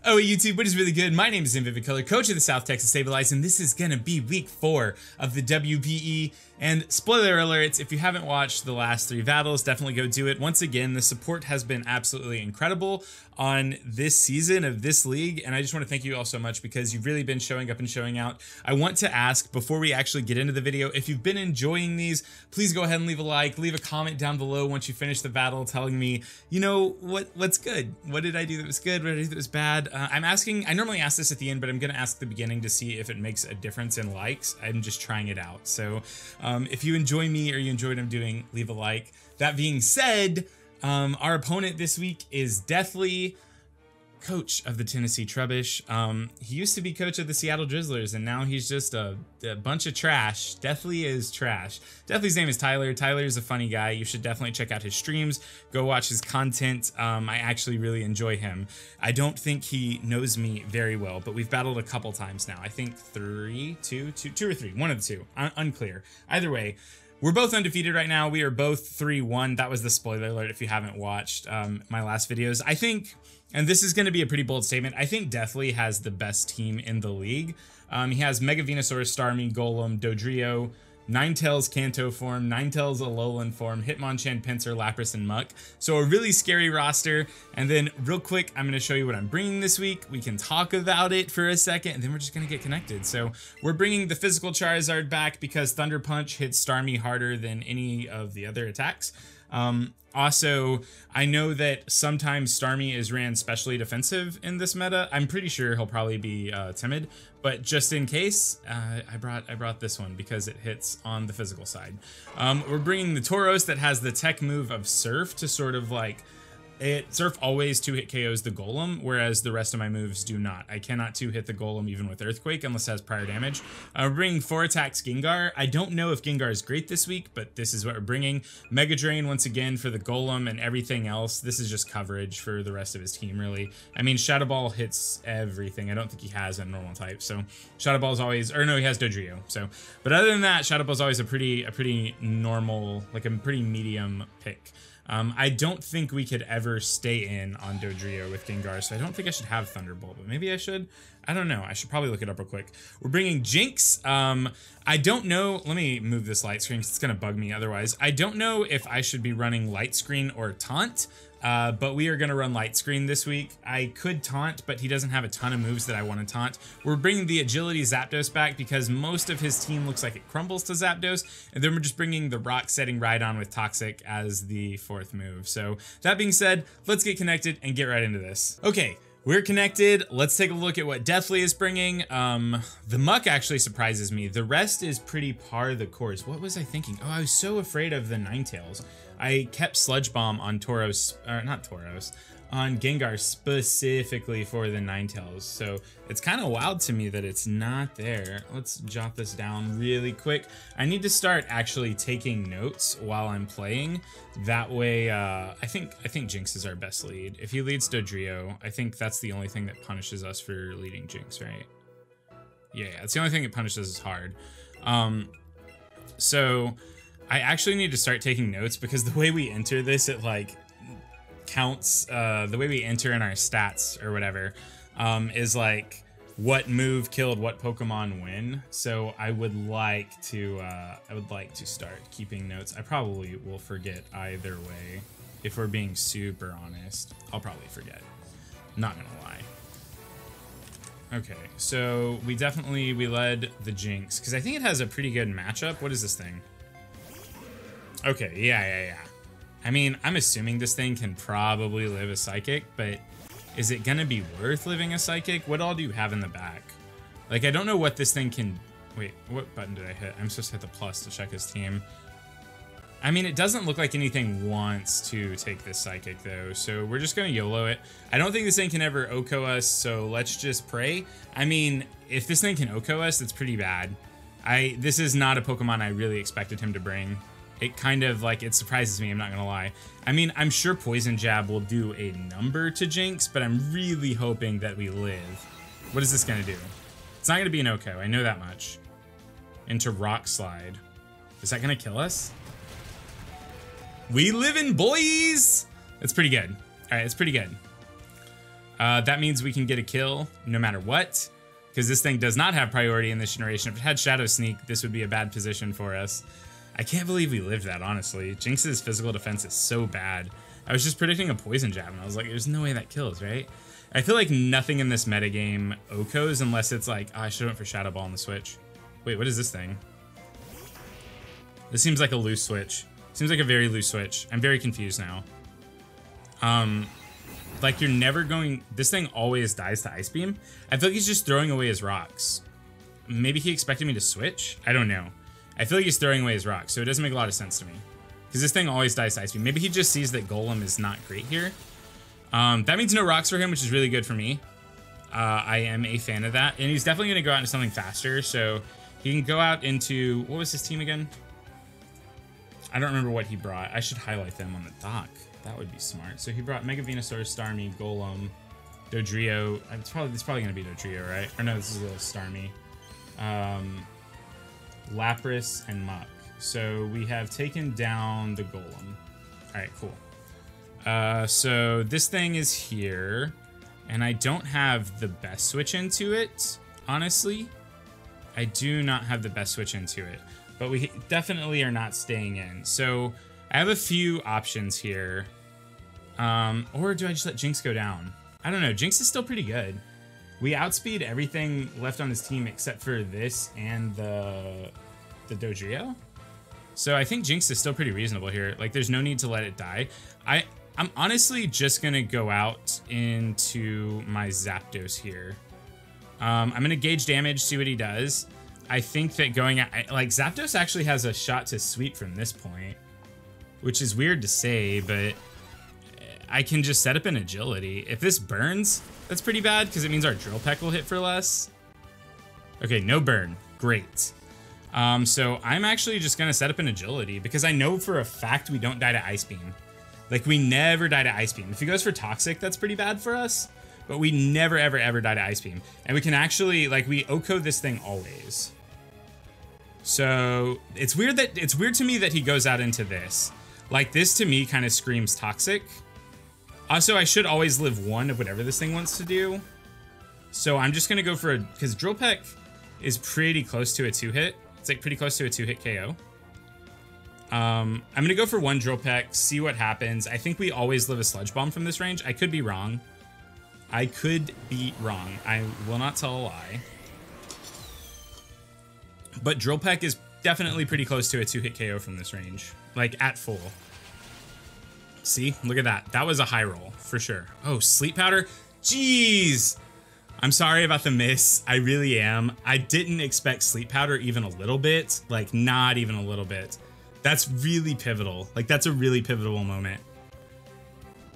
Oh, YouTube, what is really good? My name is Vivid Color, coach of the South Texas Sableyes, and this is gonna be week 4 of the WBE. And spoiler alerts, if you haven't watched the last 3 battles, definitely go do it. Once again, the support has been absolutely incredible on this season of this league, and I just want to thank you all so much because you've really been showing up and showing out. I want to ask, before we actually get into the video, if you've been enjoying these, please go ahead and leave a like, leave a comment down below once you finish the battle telling me, you know, what's good? What did I do that was good? What did I do that was bad? I normally ask this at the end, but I'm going to ask at the beginning to see if it makes a difference in likes. I'm just trying it out. So if you enjoy me or you enjoy what I'm doing, leave a like. That being said, our opponent this week is Deathly, coach of the Tennessee Trubbish. He used to be coach of the Seattle Drizzlers, and now he's just a bunch of trash. Deathly is trash. Deathly's name is Tyler. Tyler is a funny guy. You should definitely check out his streams. Go watch his content. I actually really enjoy him. I don't think he knows me very well, but we've battled a couple times now. I think 3, 2 or 3. One of the two. Unclear. Either way, we're both undefeated right now. We are both 3-1. That was the spoiler alert if you haven't watched my last videos. I think, and this is going to be a pretty bold statement, I think Deathly has the best team in the league. He has Mega Venusaur, Starmie, Golem, Dodrio, Ninetales Kanto form, Ninetales Alolan form, Hitmonchan, Pinsir, Lapras, and Muck. So a really scary roster. And then real quick, I'm going to show you what I'm bringing this week. We can talk about it for a second, and then we're just going to get connected. So we're bringing the physical Charizard back because Thunder Punch hits Starmie harder than any of the other attacks. Also, I know that sometimes Starmie is ran specially defensive in this meta. I'm pretty sure he'll probably be timid, but just in case, I brought this one because it hits on the physical side. We're bringing the Tauros that has the tech move of Surf to sort of like, Surf always 2-hit KOs the Golem, whereas the rest of my moves do not. I cannot 2-hit the Golem even with Earthquake unless it has prior damage. We're bringing 4 attacks Gengar. I don't know if Gengar is great this week, but this is what we're bringing. Mega Drain once again for the Golem and everything else. This is just coverage for the rest of his team, really. I mean, Shadow Ball hits everything. I don't think he has a normal type, so Shadow Ball is always, or no, he has Dodrio. So, but other than that, Shadow Ball is always a pretty normal, like a pretty medium pick. I don't think we could ever stay in on Dodrio with Gengar, so I don't think I should have Thunderbolt, but maybe I should. I don't know. I should probably look it up real quick. We're bringing Jinx. I don't know. Let me move this light screen because it's going to bug me otherwise. I don't know if I should be running light screen or taunt. But we are going to run light screen this week. I could taunt, but he doesn't have a ton of moves that I want to taunt. We're bringing the agility Zapdos back because most of his team looks like it crumbles to Zapdos. And then we're just bringing the rock setting Rhydon with Toxic as the 4th move. So that being said, let's get connected and get right into this. Okay. We're connected. Let's take a look at what Deathly is bringing. The Muck actually surprises me. The rest is pretty par the course. What was I thinking? Oh, I was so afraid of the Ninetales. I kept Sludge Bomb on Tauros, or not Tauros, on Gengar specifically for the Ninetales. So it's kind of wild to me that it's not there. Let's jot this down really quick. I need to start actually taking notes while I'm playing. That way, I think Jinx is our best lead. If he leads Dodrio, I think that's the only thing that punishes us for leading Jinx, right? Yeah, it's the only thing that punishes us hard. So I actually need to start taking notes because the way we enter this, it like counts, the way we enter in our stats or whatever, is like what move killed what Pokemon when. So I would like to start keeping notes. I probably will forget either way. If we're being super honest, I'll probably forget. Not gonna lie. Okay, so we led the Jinx because I think it has a pretty good matchup. What is this thing? Okay, yeah. I mean, I'm assuming this thing can probably live a Psychic, but is it gonna be worth living a Psychic? What all do you have in the back? Like, I don't know what this thing can... Wait, what button did I hit? I'm supposed to hit the plus to check his team. I mean, it doesn't look like anything wants to take this Psychic, though, so we're just gonna YOLO it. I don't think this thing can ever OHKO us, so let's just pray. I mean, if this thing can OHKO us, that's pretty bad. This is not a Pokemon I really expected him to bring. It kind of, like, it surprises me, I'm not gonna lie. I mean, I'm sure Poison Jab will do a number to Jinx, but I'm really hoping that we live. What is this gonna do? It's not gonna be an OHKO, I know that much. Into Rock Slide. Is that gonna kill us? We live in boys! That's pretty good. Alright, it's pretty good. That means we can get a kill no matter what, because this thing does not have priority in this generation. If it had Shadow Sneak, this would be a bad position for us. I can't believe we lived that, honestly. Jinx's physical defense is so bad. I was just predicting a poison jab, and I was like, there's no way that kills, right? I feel like nothing in this metagame OHKOs unless it's like, oh, I should have went for Shadow Ball on the switch. Wait, what is this thing? This seems like a loose switch. Seems like a very loose switch. I'm very confused now. Like you're never going, this thing always dies to Ice Beam. I feel like he's just throwing away his rocks. Maybe he expected me to switch? I don't know. I feel like he's throwing away his rocks, so it doesn't make a lot of sense to me. Because this thing always dies to Ice Beam. Maybe he just sees that Golem is not great here. That means no rocks for him, which is really good for me. I am a fan of that. And he's definitely going to go out into something faster, so he can go out into, what was his team again? I don't remember what he brought. I should highlight them on the dock. That would be smart. So he brought Mega Venusaur, Starmie, Golem, Dodrio. It's probably going to be Dodrio, right? Or no, this is a little Starmie. Lapras and Muck. So we have taken down the Golem. All right, cool. So this thing is here, and I don't have the best switch into it, honestly. I do not have the best switch into it, but we definitely are not staying in. So I have a few options here. Or do I just let Jinx go down? I don't know. Jinx is still pretty good. We outspeed everything left on his team except for this and the Dodrio. So I think Jinx is still pretty reasonable here. Like, there's no need to let it die. I'm honestly just gonna go out into my Zapdos here. I'm gonna gauge damage, see what he does. I think that going out, like, Zapdos actually has a shot to sweep from this point, which is weird to say, but I can just set up an agility. If this burns, that's pretty bad because it means our Drill Peck will hit for less. Okay, no burn. Great. So I'm actually just gonna set up an agility because I know for a fact we don't die to Ice Beam. Like, we never die to Ice Beam. If he goes for Toxic, that's pretty bad for us, but we never, ever, ever die to Ice Beam. And we can actually, like, we OHKO this thing always. So it's weird to me that he goes out into this. Like, this to me kind of screams Toxic. Also, I should always live one of whatever this thing wants to do. So I'm just gonna go for because Drill Peck is pretty close to a 2-hit. It's like pretty close to a 2-hit KO. I'm gonna go for one Drill Peck, see what happens. I think we always live a Sludge Bomb from this range. I could be wrong. I could be wrong. I will not tell a lie. But Drill Peck is definitely pretty close to a 2-hit KO from this range. Like, at full. See? Look at that. That was a high roll, for sure. Oh, Sleep Powder? Jeez! I'm sorry about the miss. I really am. I didn't expect Sleep Powder even a little bit. Like, not even a little bit. That's really pivotal. Like, that's a really pivotal moment.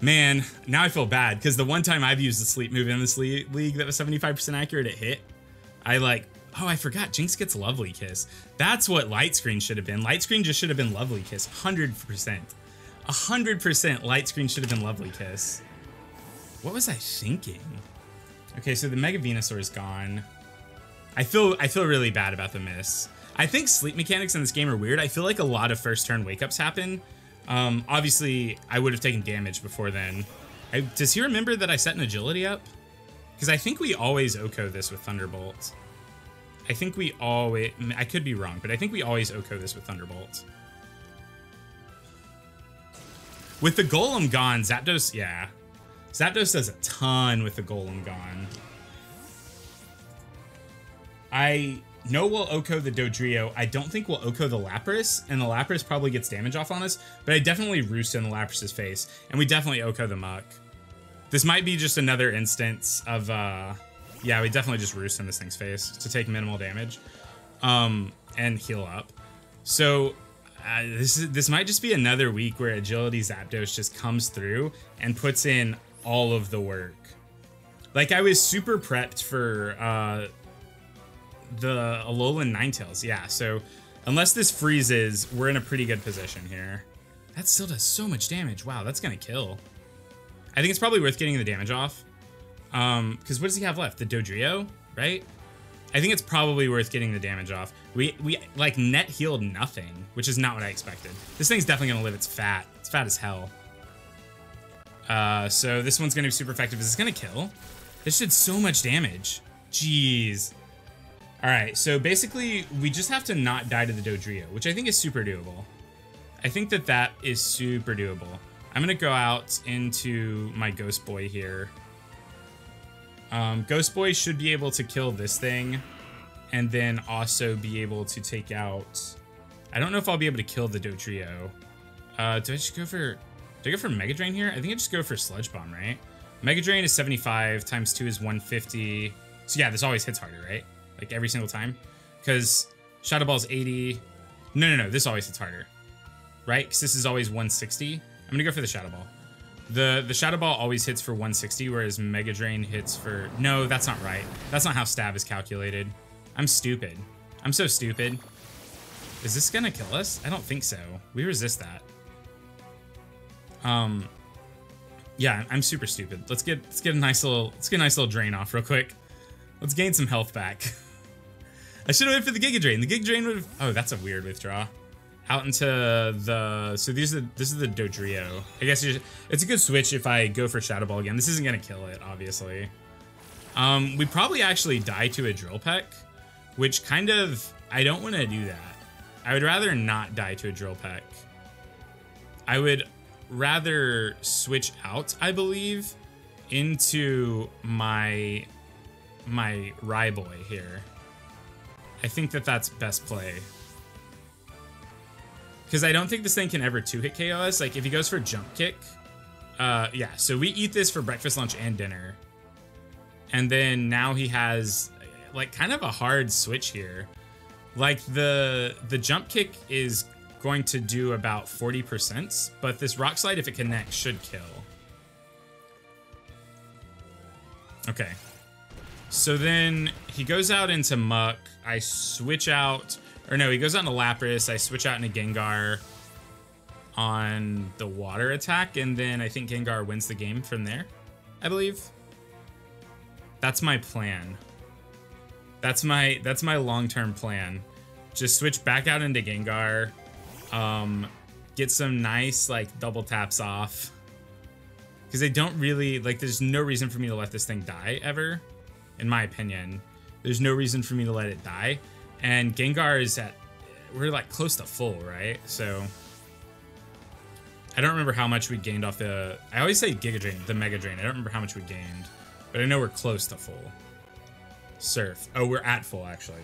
Man, now I feel bad, because the one time I've used the sleep move in this league that was 75% accurate, it hit. Oh, I forgot. Jinx gets Lovely Kiss. That's what Light Screen should have been. Light Screen just should have been Lovely Kiss. 100%. 100% Light Screen should have been Lovely Kiss. What was I thinking? Okay, so the Mega Venusaur is gone. I feel really bad about the miss. I think sleep mechanics in this game are weird. I feel like a lot of first turn wake ups happen. Obviously, I would have taken damage before then. Does he remember that I set an agility up? Because I think we always OHKO this with Thunderbolt. I could be wrong, but I think we always OHKO this with Thunderbolt. With the Golem gone, Zapdos, yeah. Zapdos does a ton with the Golem gone. I know we'll OHKO the Dodrio. I don't think we'll OHKO the Lapras, and the Lapras probably gets damage off on us, but I definitely roost in the Lapras's face, and we definitely OHKO the Muck. This might be just another instance of, yeah, we definitely just roost in this thing's face to take minimal damage, and heal up. So, this might just be another week where Agility Zapdos just comes through and puts in all of the work. Like, I was super prepped for, the Alolan Ninetales, yeah, so unless this freezes, we're in a pretty good position here. That still does so much damage. Wow, that's gonna kill. I think it's probably worth getting the damage off. Because what does he have left? The Dodrio, right? I think it's probably worth getting the damage off. We like net healed nothing, which is not what I expected. This thing's definitely gonna live. It's fat. It's fat as hell. So this one's gonna be super effective. Is this gonna kill? This did so much damage. Jeez. All right, so basically we just have to not die to the Dodrio, which I think is super doable. I think that that is super doable. I'm gonna go out into my Ghost Boy here. Ghost Boy should be able to kill this thing and then also be able to take out... I don't know if I'll be able to kill the Dodrio. Do I just go for... Do I go for Mega Drain here? I think I just go for Sludge Bomb, right? Mega Drain is 75, times 2 is 150. So yeah, this always hits harder, right? Like every single time. Because Shadow Ball's 80. No, this always hits harder. Right? Because this is always 160. I'm gonna go for the Shadow Ball. The Shadow Ball always hits for 160, whereas Mega Drain hits for... No, that's not right. That's not how stab is calculated. I'm stupid. I'm so stupid. Is this gonna kill us? I don't think so. We resist that. Yeah, I'm super stupid. Let's get a nice little drain off real quick. Let's gain some health back. I should have went for the Giga Drain. The Giga Drain would have... Oh, that's a weird withdraw. Out into the... So this is the Dodrio. I guess it's a good switch if I go for Shadow Ball again. This isn't gonna kill it, obviously. We probably actually die to a Drill Peck, which kind of... I don't want to do that. I would rather not die to a Drill Peck. I would rather switch out, I believe, into my Ryboy here. I think that that's best play. Because I don't think this thing can ever 2-hit KO us. Like, if he goes for Jump Kick, yeah, so we eat this for breakfast, lunch, and dinner. And then now he has, like, kind of a hard switch here. Like, the Jump Kick is going to do about 40%, but this Rock Slide, if it connects, should kill. Okay. So then he goes out into Muck. I switch out... Or no, he goes out into Lapras. I switch out into Gengar on the water attack, and then I think Gengar wins the game from there, I believe. That's my plan. That's my long-term plan. Just switch back out into Gengar. Get some nice, like, double taps off. Because they don't really... Like, there's no reason for me to let this thing die, ever. In my opinion. There's no reason for me to let it die. And Gengar is at... We're, like, close to full, right? So... I don't remember how much we gained off the... I always say Giga Drain, the Mega Drain. I don't remember how much we gained. But I know we're close to full. Surf. Oh, we're at full, actually.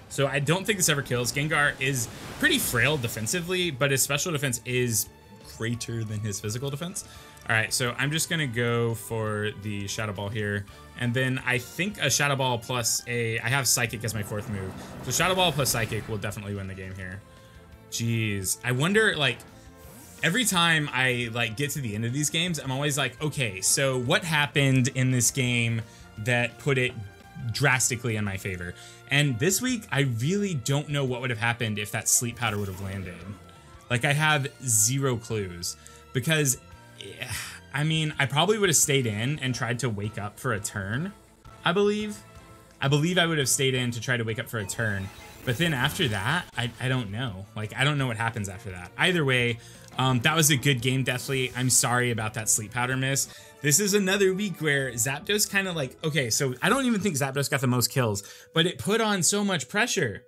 So I don't think this ever kills. Gengar is pretty frail defensively, but his special defense is greater than his physical defense. All right, so I'm just gonna go for the Shadow Ball here. And then I think a Shadow Ball plus a... I have Psychic as my 4th move. So Shadow Ball plus Psychic will definitely win the game here. Jeez. I wonder, like... Every time I, like, get to the end of these games, I'm always like, okay, so what happened in this game that put it drastically in my favor? And this week, I really don't know what would have happened if that Sleep Powder would have landed. Like, I have 0 clues. Because, I mean, I probably would have stayed in and tried to wake up for a turn, I believe. I believe I would have stayed in to try to wake up for a turn. But then after that, I don't know. Like, I don't know what happens after that. Either way, that was a good game, definitely. I'm sorry about that Sleep Powder miss. This is another week where Zapdos kind of like... Okay, so I don't even think Zapdos got the most kills, but it put on so much pressure.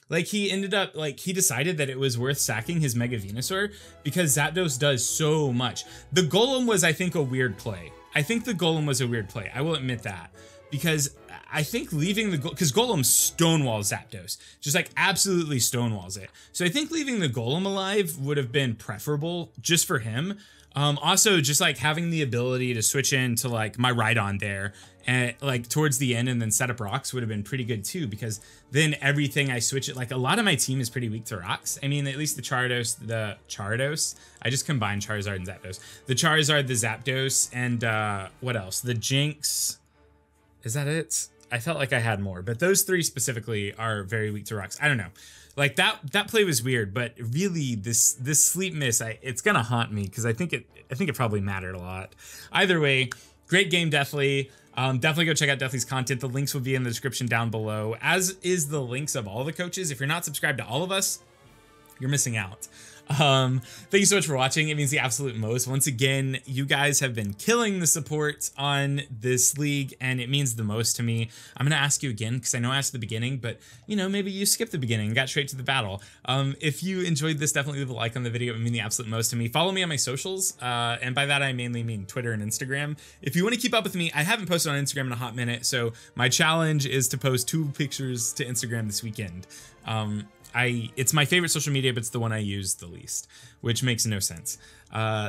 Like, he ended up... Like, he decided that it was worth sacking his Mega Venusaur because Zapdos does so much. The Golem was, I think, a weird play. I think the Golem was a weird play. I will admit that. Because... I think leaving the... Because Golem stonewalls Zapdos. Just, like, absolutely stonewalls it. So I think leaving the Golem alive would have been preferable just for him. Also, just, like, having the ability to switch into, like, my Rhydon there and, like, towards the end and then set up rocks would have been pretty good, too. Because then everything I switch it... Like, a lot of my team is pretty weak to rocks. I mean, at least the Charizard. I just combined Charizard and Zapdos. The Charizard, the Zapdos, and, what else? The Jinx... Is that it? I felt like I had more, but those 3 specifically are very weak to rocks. I don't know. Like that play was weird, but really this sleep miss, it's gonna haunt me because I think it probably mattered a lot. Either way, great game, definitely. Definitely go check out Deathly's content. The links will be in the description down below, as is the links of all the coaches. If you're not subscribed to all of us, you're missing out. Thank you so much for watching. It means the absolute most. Once again, you guys have been killing the support on this league, and it means the most to me. I'm gonna ask you again because I know I asked at the beginning, but you know, maybe you skipped the beginning and got straight to the battle. If you enjoyed this, definitely leave a like on the video. It would mean the absolute most to me. Follow me on my socials, and by that I mainly mean Twitter and Instagram. If you want to keep up with me, I haven't posted on Instagram in a hot minute, so my challenge is to post 2 pictures to Instagram this weekend. It's my favorite social media, but it's the one I use the least, which makes no sense.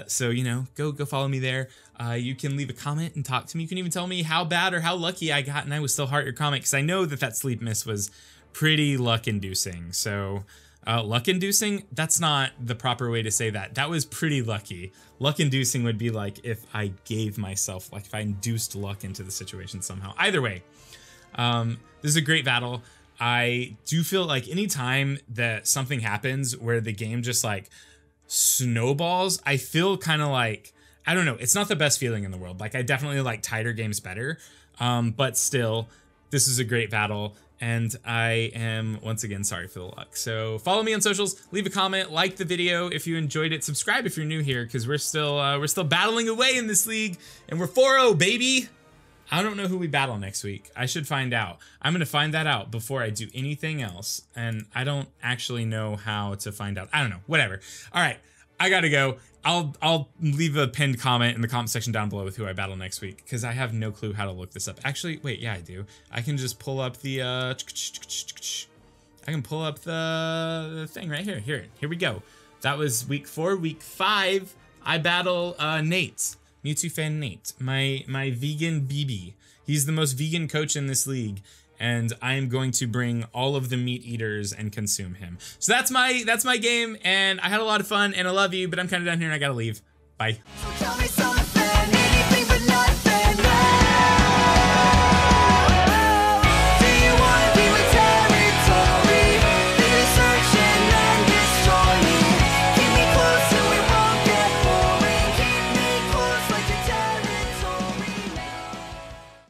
So, you know, go follow me there. You can leave a comment and talk to me. You can even tell me how bad or how lucky I got, and I will still heart your comment, because I know that sleep miss was pretty luck-inducing. So, luck-inducing? That's not the proper way to say that. That was pretty lucky. Luck-inducing would be like if I gave myself, like if I induced luck into the situation somehow. Either way, this is a great battle. I do feel like anytime that something happens where the game just like snowballs, I feel kind of like, I don't know, it's not the best feeling in the world. Like I definitely like tighter games better, but still, this is a great battle, and I am once again sorry for the luck. So follow me on socials, leave a comment, like the video if you enjoyed it, subscribe if you're new here, because we're still battling away in this league, and we're 4-0, baby. I don't know who we battle next week. I should find out. I'm going to find that out before I do anything else. And I don't actually know how to find out. I don't know. Whatever. All right. I got to go. I'll leave a pinned comment in the comment section down below with who I battle next week, because I have no clue how to look this up. Actually, wait. Yeah, I do. I can just pull up the... I can pull up the thing right here. Here we go. That was week 4. Week 5, I battle Nate. Mewtwo fan Nate, my vegan BB. He's the most vegan coach in this league, and I am going to bring all of the meat eaters and consume him. So that's my game, and I had a lot of fun, and I love you, but I'm kind of done here and I gotta leave. Bye.